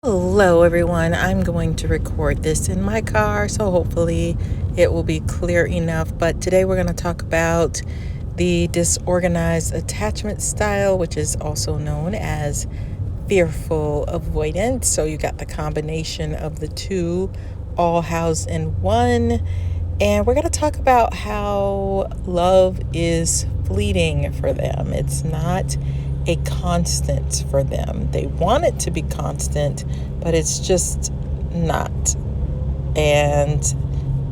Hello everyone, I'm going to record this in my car, so hopefully it will be clear enough. But today we're going to talk about the disorganized attachment style, which is also known as fearful avoidant. So you got the combination of the two all housed in one. And we're going to talk about how love is fleeting for them. It's not a constant for them. They want it to be constant, but it's just not. And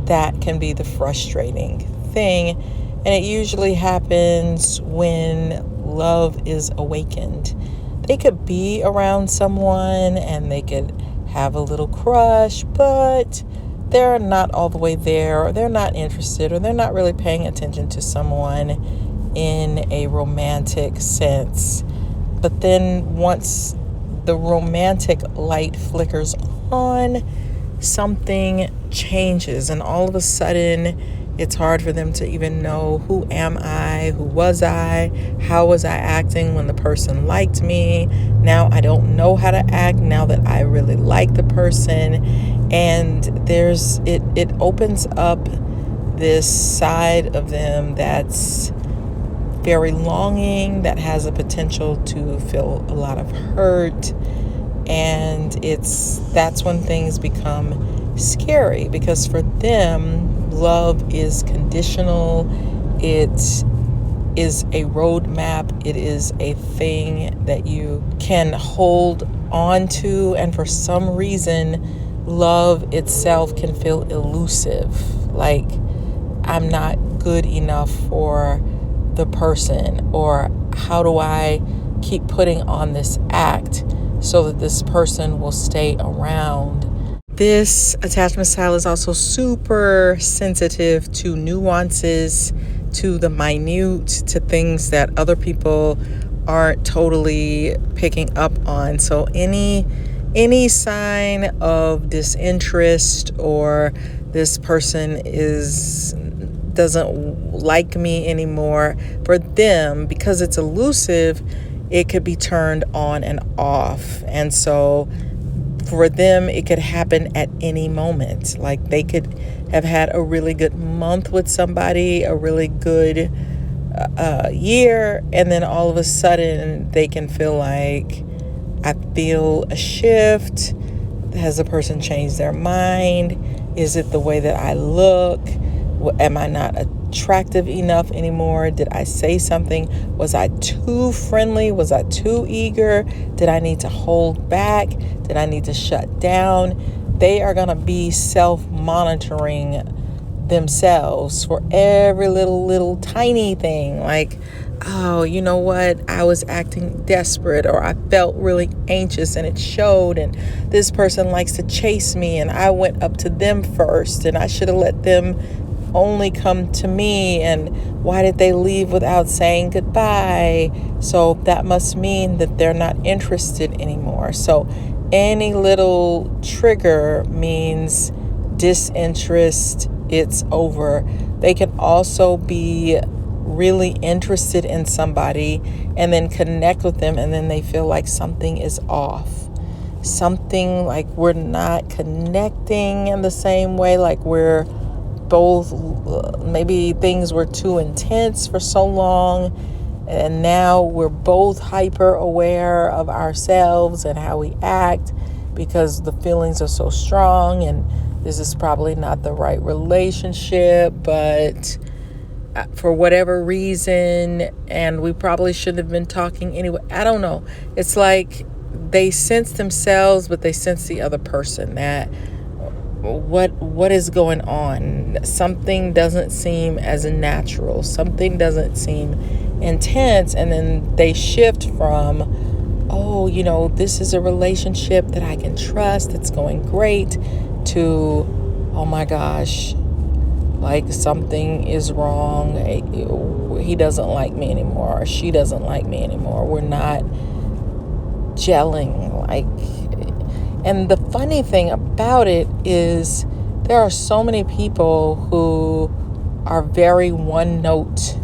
that can be the frustrating thing. And it usually happens when love is awakened. They could be around someone and they could have a little crush, but they're not all the way there, or they're not interested, or they're not really paying attention to someone in a romantic sense. But then once the romantic light flickers on, something changes, and all of a sudden it's hard for them to even know, who am I? Who was I? How was I acting when the person liked me? Now I don't know how to act now that I really like the person. And it opens up this side of them that's very longing, that has a potential to feel a lot of hurt. And that's when things become scary, because for them, love is conditional. It is a roadmap. It is a thing that you can hold on to. And for some reason, love itself can feel elusive. Like, I'm not good enough for the person, or how do I keep putting on this act so that this person will stay around? This attachment style is also super sensitive to nuances, to the minute, to things that other people aren't totally picking up on. So any sign of disinterest, or this person doesn't like me anymore, for them, because it's elusive, it could be turned on and off. And so for them, it could happen at any moment. Like, they could have had a really good month with somebody, a really good year, and then all of a sudden they can feel like, I feel a shift. Has the person changed their mind? Is it the way that I look? Am I not attractive enough anymore? Did I say something? Was I too friendly? Was I too eager? Did I need to hold back? Did I need to shut down? They are going to be self-monitoring themselves for every little tiny thing. Like, oh, you know what? I was acting desperate, or I felt really anxious and it showed, and this person likes to chase me and I went up to them first and I should have let them only come to me, and why did they leave without saying goodbye? So that must mean that they're not interested anymore. So any little trigger means disinterest. It's over. They can also be really interested in somebody and then connect with them, and then they feel like something is off. Something like we're not connecting in the same way, like we're both, maybe things were too intense for so long, and now we're both hyper aware of ourselves and how we act because the feelings are so strong, and this is probably not the right relationship, but for whatever reason, and we probably shouldn't have been talking anyway. I don't know. It's like they sense themselves, but they sense the other person. That what is going on? Something doesn't seem as natural. Something doesn't seem intense. And then they shift from, oh, this is a relationship that I can trust, it's going great, to, oh my gosh, like something is wrong. He doesn't like me anymore, or she doesn't like me anymore. We're not gelling. And the funny thing about it is there are so many people who are very one note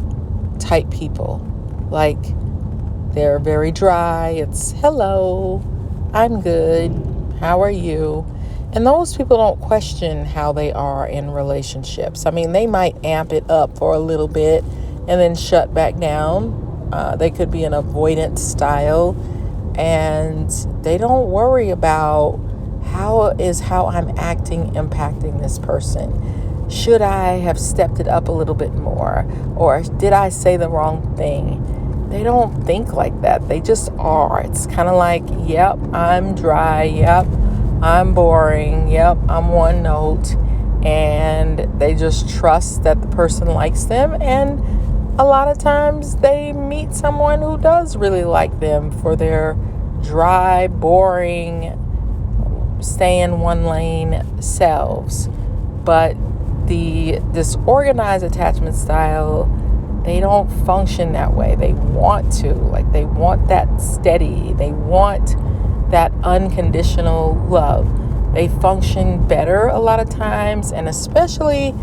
type people. Like, they're very dry. It's hello, I'm good. How are you? And those people don't question how they are in relationships. I mean, they might amp it up for a little bit and then shut back down. They could be an avoidant style, and they don't worry about how I'm acting impacting this person. Should I have stepped it up a little bit more? Or did I say the wrong thing? They don't think like that. They just are. It's kind of like, yep, I'm dry. Yep, I'm boring. Yep, I'm one note. And they just trust that the person likes them. And a lot of times they meet someone who does really like them for their dry, boring, stay in one lane selves. But the disorganized attachment style, they don't function that way. They want to. Like, they want that steady. They want that unconditional love. They function better a lot of times, and especially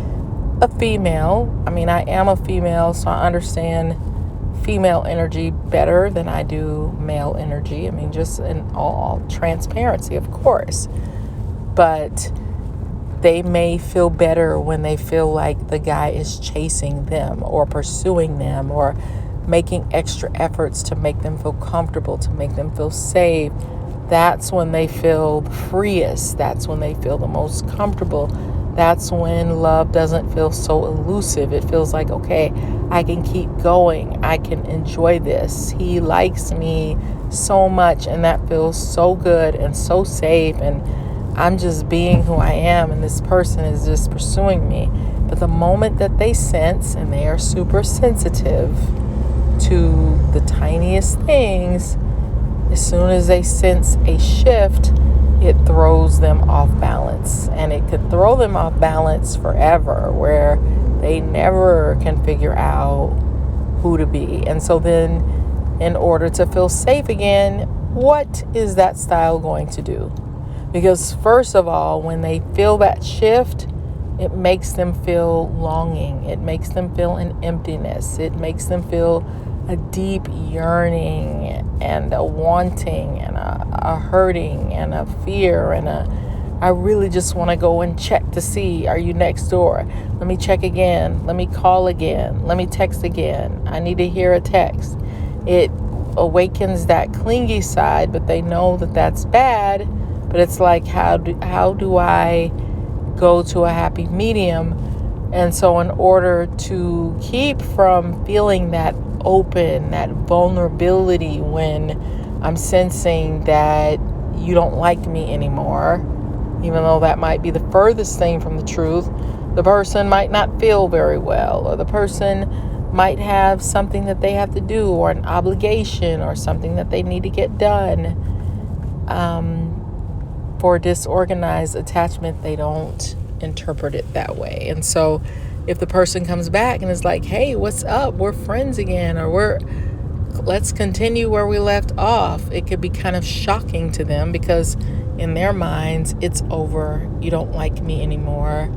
a female. I mean, I am a female, so I understand female energy better than I do male energy. I mean, just in all transparency, of course. But they may feel better when they feel like the guy is chasing them or pursuing them or making extra efforts to make them feel comfortable, to make them feel safe. That's when they feel freest. That's when they feel the most comfortable. That's when love doesn't feel so elusive. It feels like, okay, I can keep going. I can enjoy this. He likes me so much, and that feels so good and so safe. And I'm just being who I am, and this person is just pursuing me. But the moment that they sense, and they are super sensitive to the tiniest things, as soon as they sense a shift, it throws them off balance. And it could throw them off balance forever, where they never can figure out who to be. And so then, in order to feel safe again, what is that style going to do? Because first of all, when they feel that shift, it makes them feel longing. It makes them feel an emptiness. It makes them feel a deep yearning and a wanting and a hurting and a fear and I really just want to go and check to see, are you next door? Let me check again. Let me call again. Let me text again. I need to hear a text. It awakens that clingy side, but they know that that's bad. But it's like, how do I go to a happy medium? And so in order to keep from feeling that open, that vulnerability when I'm sensing that you don't like me anymore, even though that might be the furthest thing from the truth, the person might not feel very well, or the person might have something that they have to do, or an obligation, or something that they need to get done. For disorganized attachment, they don't interpret it that way. And so if the person comes back and is like, hey, what's up? We're friends again, or let's continue where we left off, it could be kind of shocking to them, because in their minds, it's over. You don't like me anymore.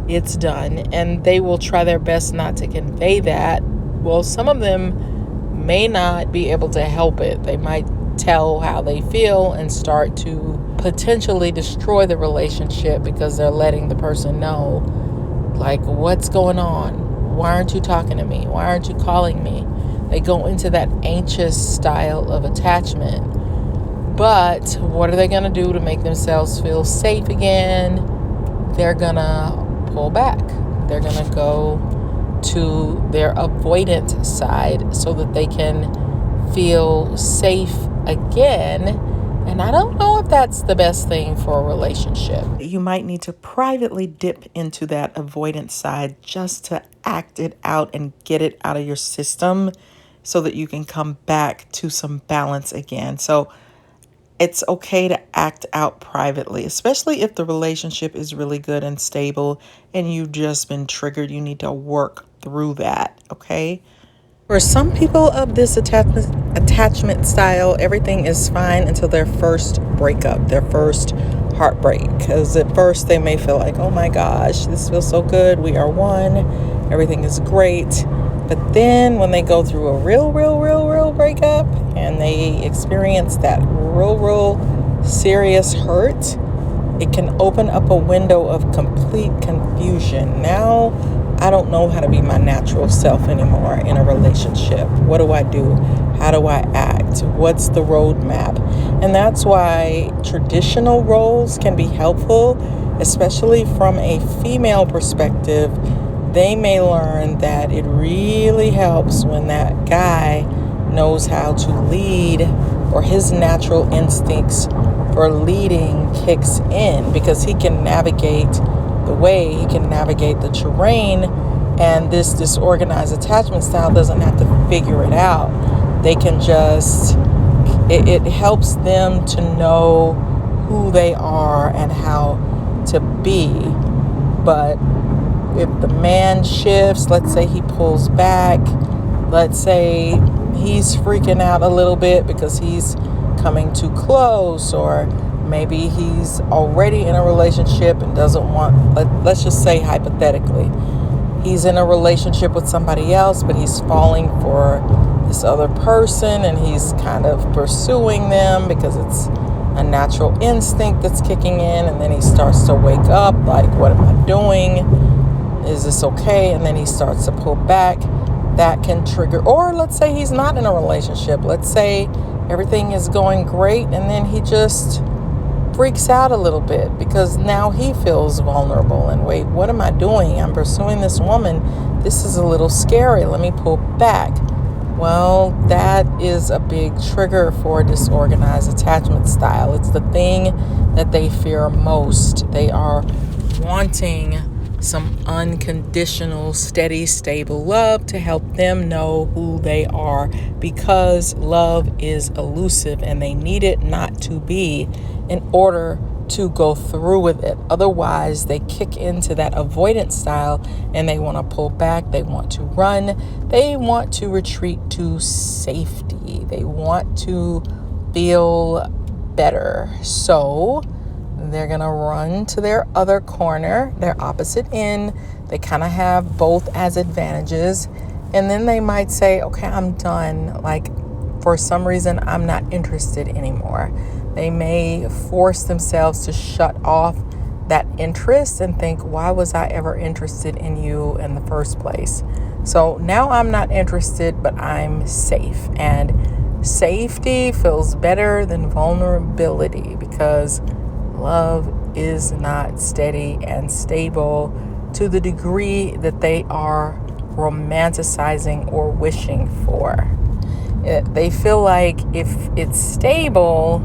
It's done. And they will try their best not to convey that. Well, some of them may not be able to help it. They might tell how they feel and start to potentially destroy the relationship, because they're letting the person know, like, what's going on? Why aren't you talking to me? Why aren't you calling me? They go into that anxious style of attachment. But what are they going to do to make themselves feel safe again? They're going to pull back. They're going to go to their avoidant side so that they can feel safe again. And I don't know if that's the best thing for a relationship. You might need to privately dip into that avoidant side just to act it out and get it out of your system so that you can come back to some balance again. So it's okay to act out privately, especially if the relationship is really good and stable and you've just been triggered. You need to work through that, okay? For some people of this attachment style, everything is fine until their first breakup, their first heartbreak. Because at first they may feel like, oh my gosh, this feels so good. We are one. Everything is great. But then when they go through a real breakup and they experience that real serious hurt, it can open up a window of complete confusion. Now, I don't know how to be my natural self anymore in a relationship. What do I do? How do I act? What's the roadmap? And that's why traditional roles can be helpful, especially from a female perspective. They may learn that it really helps when that guy knows how to lead, or his natural instincts for leading kicks in, because he can navigate the way, he can navigate the terrain, and this disorganized attachment style doesn't have to figure it out. They can just, it helps them to know who they are and how to be. But if the man shifts, let's say he pulls back, let's say he's freaking out a little bit because he's coming too close, or maybe he's already in a relationship and doesn't want, let's just say hypothetically, he's in a relationship with somebody else, but he's falling for this other person and he's kind of pursuing them because it's a natural instinct that's kicking in, and then he starts to wake up like, what am I doing? Is this okay? And then he starts to pull back. That can trigger, or let's say he's not in a relationship. Let's say everything is going great and then he just freaks out a little bit because now he feels vulnerable and, wait, what am I doing? I'm pursuing this woman. This is a little scary. Let me pull back. Well, that is a big trigger for a disorganized attachment style. It's the thing that they fear most. They are wanting some unconditional, steady, stable love to help them know who they are, because love is elusive and they need it not to be in order to go through with it. Otherwise, they kick into that avoidant style and they want to pull back. They want to run. They want to retreat to safety. They want to feel better. So they're going to run to their other corner, their opposite end. They kind of have both as advantages. And then they might say, okay, I'm done. Like, for some reason, I'm not interested anymore. They may force themselves to shut off that interest and think, why was I ever interested in you in the first place? So now I'm not interested, but I'm safe. And safety feels better than vulnerability, because love is not steady and stable to the degree that they are romanticizing or wishing for. They feel like if it's stable,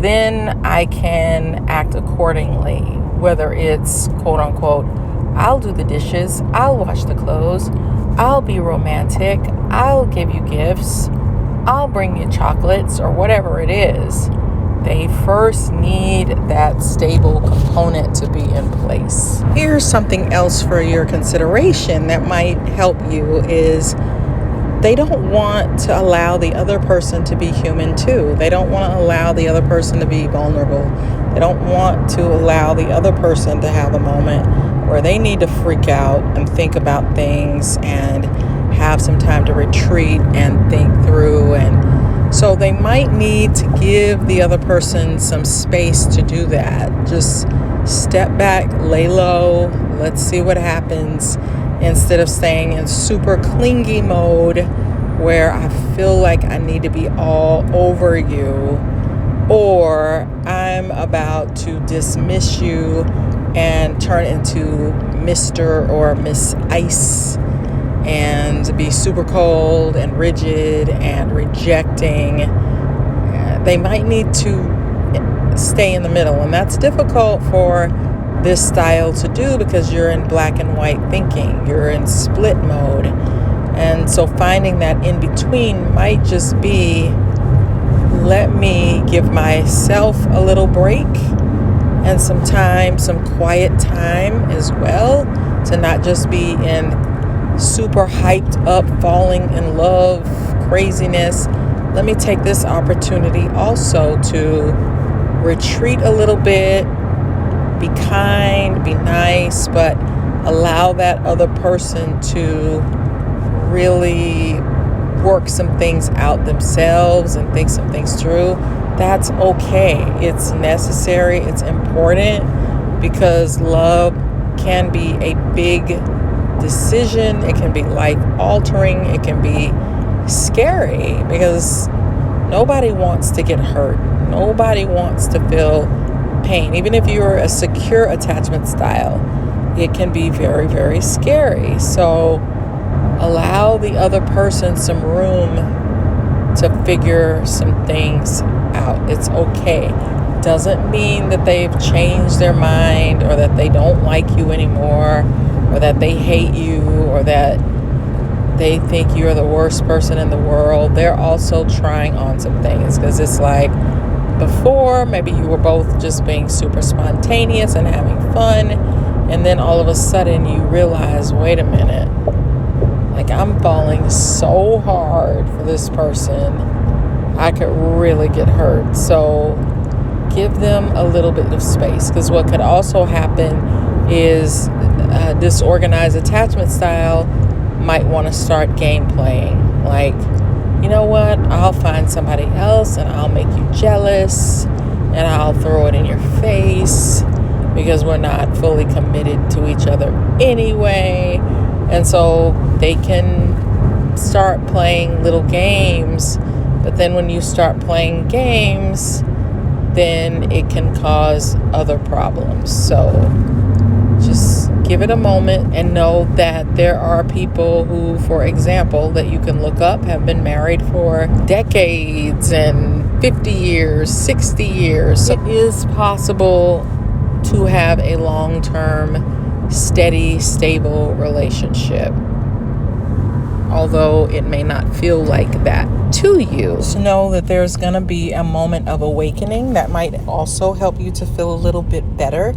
then I can act accordingly, whether it's quote unquote, I'll do the dishes, I'll wash the clothes, I'll be romantic, I'll give you gifts, I'll bring you chocolates, or whatever it is. They first need that stable component to be in place. Here's something else for your consideration that might help you is they don't want to allow the other person to be human too. They don't want to allow the other person to be vulnerable. They don't want to allow the other person to have a moment where they need to freak out and think about things and have some time to retreat and think through. And so they might need to give the other person some space to do that. Just step back, lay low, let's see what happens, instead of staying in super clingy mode where I feel like I need to be all over you, or I'm about to dismiss you and turn into Mr. or Miss Ice and be super cold and rigid and rejecting. They might need to stay in the middle, and that's difficult for this style to do because you're in black and white thinking, you're in split mode. And so finding that in between might just be, let me give myself a little break and some time, some quiet time as well, to not just be in super hyped up, falling in love craziness. Let me take this opportunity also to retreat a little bit, be kind, be nice, but allow that other person to really work some things out themselves and think some things through that's okay. It's necessary. It's important because love can be a big decision. It can be life altering. It can be scary because nobody wants to get hurt. Nobody wants to feel pain. Even if you're a secure attachment style, it can be very, very scary. So allow the other person some room to figure some things out. It's okay. Doesn't mean that they've changed their mind or that they don't like you anymore or that they hate you or that they think you're the worst person in the world. They're also trying on some things because it's like before, maybe you were both just being super spontaneous and having fun, and then all of a sudden you realize, wait a minute, like I'm falling so hard for this person, I could really get hurt. So give them a little bit of space, because what could also happen is a disorganized attachment style might want to start game playing. Like, you know what, I'll find somebody else and I'll make you jealous and I'll throw it in your face because we're not fully committed to each other anyway. And so they can start playing little games, but then when you start playing games, then it can cause other problems. So just give it a moment and know that there are people who, for example, that you can look up, have been married for decades and 50 years, 60 years. So it is possible to have a long-term, steady, stable relationship, although it may not feel like that to you. Just know that there's going to be a moment of awakening that might also help you to feel a little bit better.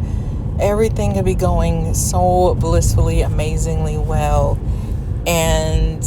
Everything could be going so blissfully, amazingly well, and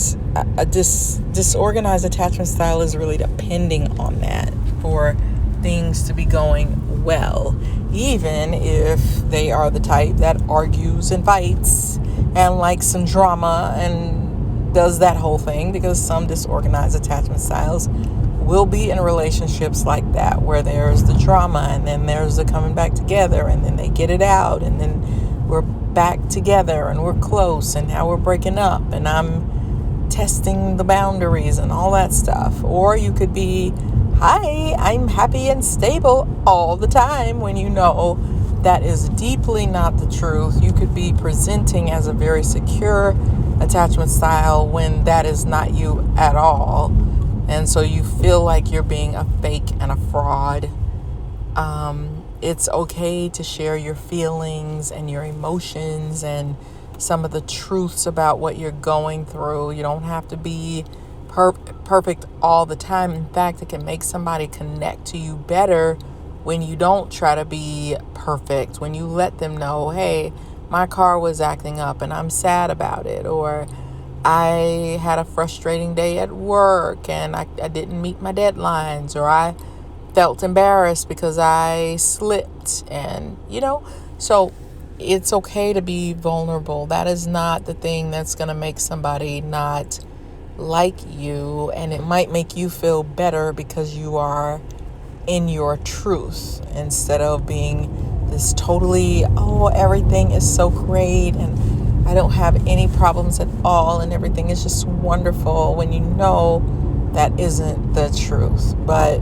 a disorganized attachment style is really depending on that for things to be going well, even if they are the type that argues and fights and likes some drama and does that whole thing, because some disorganized attachment styles will be in relationships like that, where there's the drama and then there's the coming back together and then they get it out and then we're back together and we're close and now we're breaking up and I'm testing the boundaries and all that stuff. Or you could be, hi, I'm happy and stable all the time, when you know that is deeply not the truth. You could be presenting as a very secure attachment style when that is not you at all. And so you feel like you're being a fake and a fraud. It's okay to share your feelings and your emotions and some of the truths about what you're going through. You don't have to be perfect all the time. In fact, it can make somebody connect to you better when you don't try to be perfect. When you let them know, hey, my car was acting up and I'm sad about it. Or I had a frustrating day at work and I didn't meet my deadlines, or I felt embarrassed because I slipped, and so it's okay to be vulnerable. That is not the thing that's going to make somebody not like you, and it might make you feel better because you are in your truth instead of being this totally, oh, everything is so great and I don't have any problems at all and everything is just wonderful, when you know that isn't the truth. But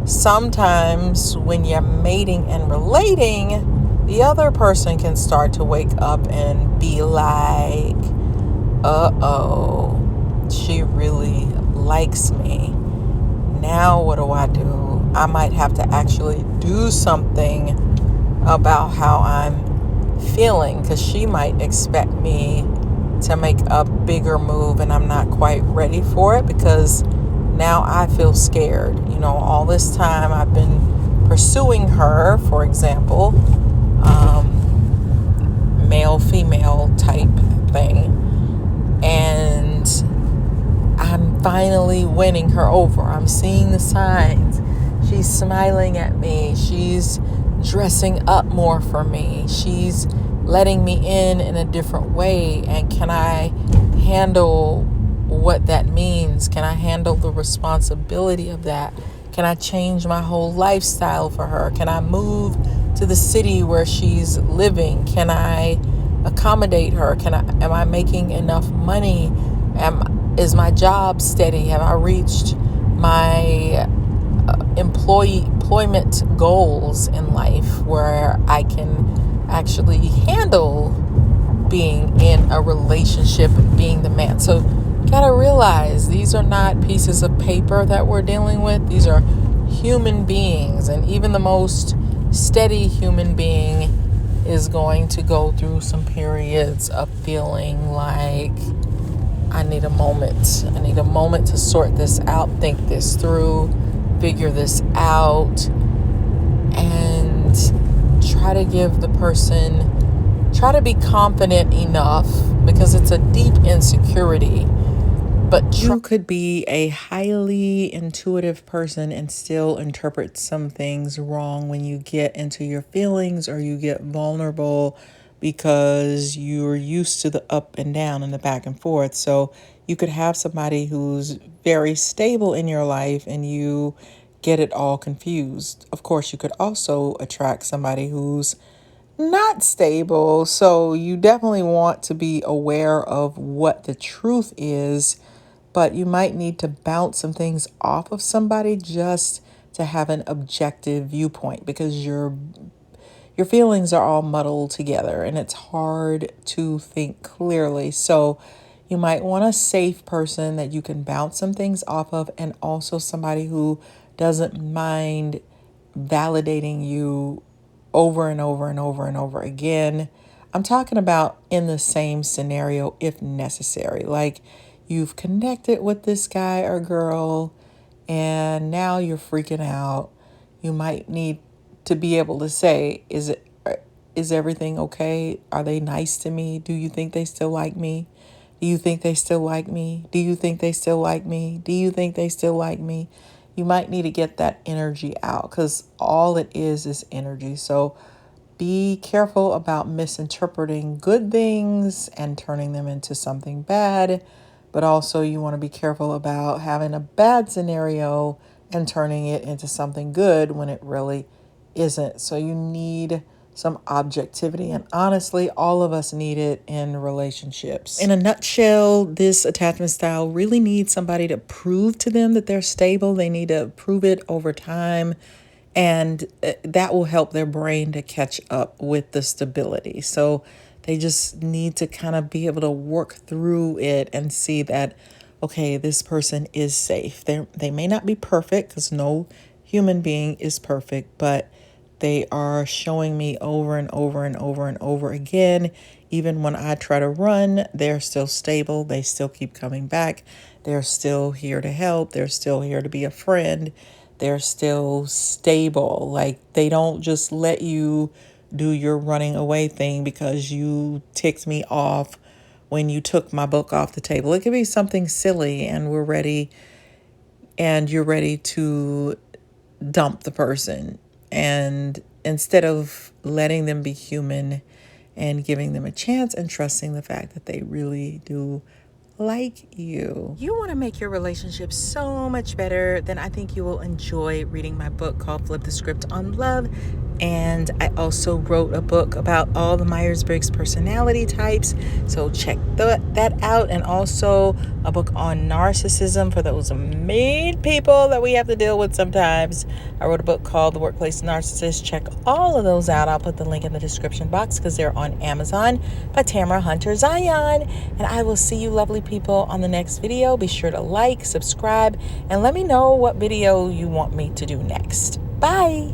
sometimes when you're mating and relating, the other person can start to wake up and be like, uh-oh, she really likes me. Now what do? I might have to actually do something about how I'm feeling, because she might expect me to make a bigger move and I'm not quite ready for it, because now I feel scared. All this time I've been pursuing her, for example, male-female type thing, and I'm finally winning her over. I'm seeing the signs. She's smiling at me. She's dressing up more for me. She's letting me in a different way. And can I handle what that means? Can I handle the responsibility of that? Can I change my whole lifestyle for her? Can I move to the city where she's living? Can I accommodate her? Am I making enough money? Is my job steady? Have I reached my employment goals in life where I can actually handle being in a relationship and being the man? So gotta realize these are not pieces of paper that we're dealing with. These are human beings, and even the most steady human being is going to go through some periods of feeling like, I need a moment. I need a moment to sort this out, think this through, figure this out, and try to give the person, try to be confident enough, because it's a deep insecurity. But you could be a highly intuitive person and still interpret some things wrong when you get into your feelings or you get vulnerable, because you're used to the up and down and the back and forth. So you could have somebody who's very stable in your life and you get it all confused. Of course, you could also attract somebody who's not stable. So you definitely want to be aware of what the truth is, but you might need to bounce some things off of somebody just to have an objective viewpoint, because your feelings are all muddled together and it's hard to think clearly. So you might want a safe person that you can bounce some things off of, and also somebody who doesn't mind validating you over and over and over and over again. I'm talking about in the same scenario if necessary. Like, you've connected with this guy or girl and now you're freaking out. You might need to be able to say, is everything okay? Are they nice to me? Do you think they still like me? Do you think they still like me? Do you think they still like me? Do you think they still like me? You might need to get that energy out, because all it is energy. So be careful about misinterpreting good things and turning them into something bad. But also you want to be careful about having a bad scenario and turning it into something good when it really isn't. So you need some objectivity. And honestly, all of us need it in relationships. In a nutshell, this attachment style really needs somebody to prove to them that they're stable. They need to prove it over time. And that will help their brain to catch up with the stability. So they just need to kind of be able to work through it and see that, okay, this person is safe. They may not be perfect, because no human being is perfect, but they are showing me over and over and over and over again. Even when I try to run, they're still stable. They still keep coming back. They're still here to help. They're still here to be a friend. They're still stable. Like, they don't just let you do your running away thing because you ticked me off when you took my book off the table. It could be something silly and we're ready, and you're ready to dump the person. And instead of letting them be human and giving them a chance and trusting the fact that they really do like you. You want to make your relationship so much better, then I think you will enjoy reading my book called Flip the Script on Love. And I also wrote a book about all the Myers-Briggs personality types. So check that out. And also a book on narcissism for those mean people that we have to deal with sometimes. I wrote a book called The Workplace NaRCISSiST. Check all of those out. I'll put the link in the description box because they're on Amazon by Tamara Zyon. And I will see you lovely people on the next video. Be sure to like, subscribe, and let me know what video you want me to do next. Bye.